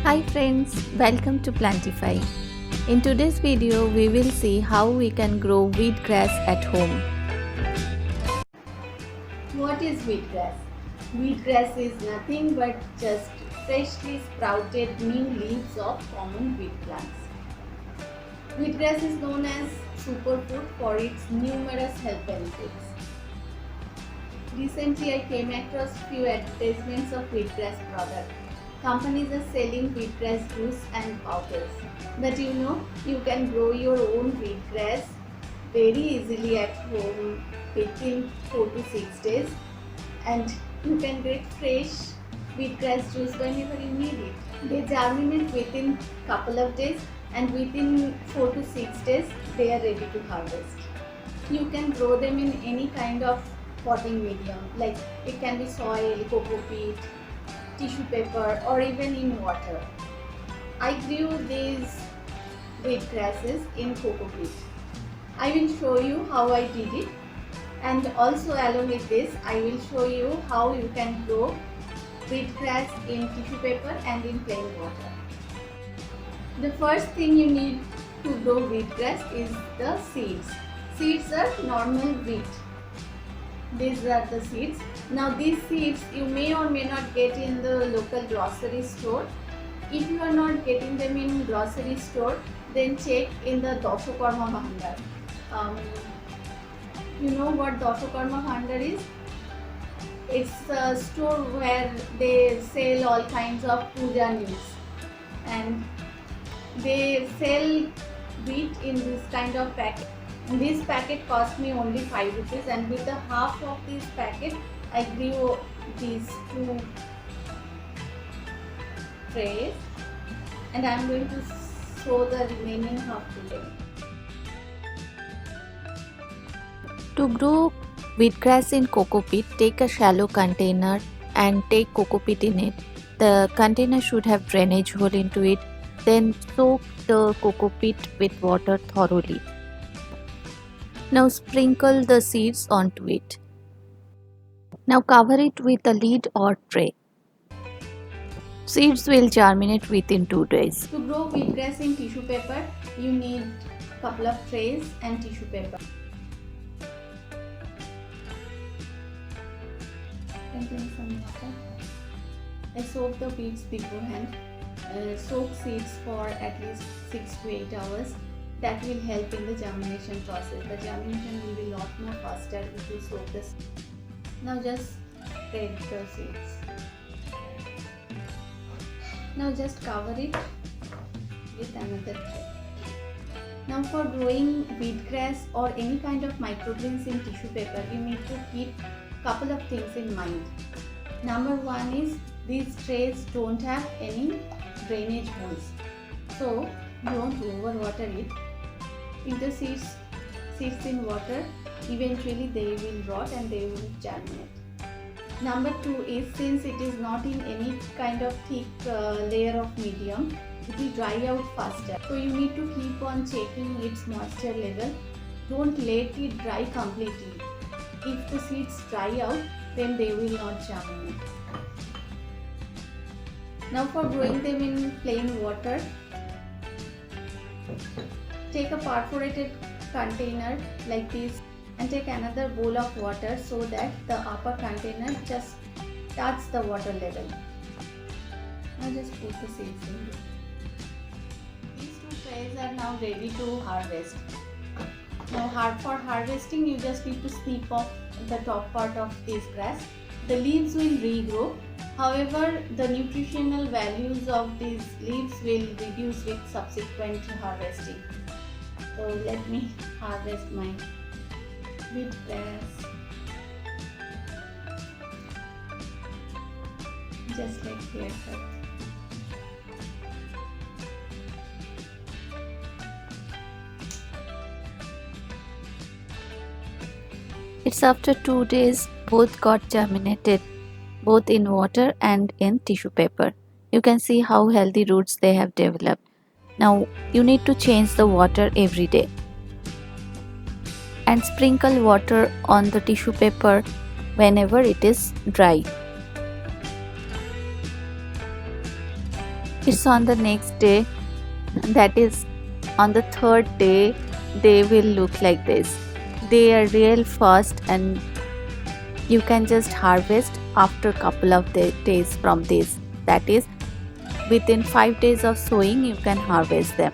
Hi friends, welcome to Plantify. In today's video, we will see how we can grow wheatgrass at home. What is wheatgrass? Wheatgrass is nothing but just freshly sprouted new leaves of common wheat plants. Wheatgrass is known as superfood for its numerous health benefits. Recently, I came across few advertisements of wheatgrass products. Companies are selling wheatgrass juice and powders. But you can grow your own wheatgrass very easily at home within 4 to 6 days, and you can get fresh wheatgrass juice whenever you need it. They germinate within couple of days, and within 4 to 6 days they are ready to harvest. You can grow them in any kind of potting medium, like it can be soil, coco peat, tissue paper, or even in water. I grew these wheat grasses in coco peat. I will show you how I did it, and also along with this I will show you how you can grow wheatgrass in tissue paper and in plain water. The first thing you need to grow wheatgrass is the seeds. Seeds are normal wheat. These are the seeds. Now these seeds you may or may not get in the local grocery store. If you are not getting them in grocery store, then check in the Dashakarma Bhandar. You know what Dashakarma Bhandar is? It's a store where they sell all kinds of puja news, and they sell wheat in this kind of packet. And this packet cost me only 5 rupees, and with the half of this packet I grew these 2 trays, and I am going to sow the remaining half today. To grow wheatgrass in coco peat, take a shallow container and take coco peat in it. The container should have drainage hole into it. Then soak the coco peat with water thoroughly. Now sprinkle the seeds onto it. Now cover it with a lid or tray. Seeds will germinate within 2 days. To grow wheatgrass in tissue paper, you need a couple of trays and tissue paper. Contain some water. I soak the beads beforehand. Soak seeds for at least 6 to 8 hours. That will help in the germination process. The germination will be a lot more faster if you soak this. Now just spread the seeds. Now just cover it with another tray. Now for growing wheatgrass or any kind of microgreens in tissue paper, you need to keep couple of things in mind. Number one is these trays don't have any drainage holes, so don't overwater it. If the seeds in water, eventually they will rot and they will germinate. Number two is, since it is not in any kind of thick layer of medium, it will dry out faster. So you need to keep on checking its moisture level. Don't let it dry completely. If the seeds dry out, then they will not germinate. Now for growing them in plain water, take a perforated container like this and take another bowl of water so that the upper container just touches the water level. Now just put the seeds in. These 2 trays are now ready to harvest. Now for harvesting, you just need to snip off the top part of this grass. The leaves will regrow. However, the nutritional values of these leaves will reduce with subsequent harvesting. So let me harvest my wheatgrass. Just like here. It's after 2 days, both got germinated, both in water and in tissue paper. You can see how healthy roots they have developed. Now you need to change the water every day and sprinkle water on the tissue paper whenever it is dry. It's on the next day, that is on the third day, they will look like this. They are real fast and you can just harvest after couple of days from this. That is within 5 days of sowing you can harvest them.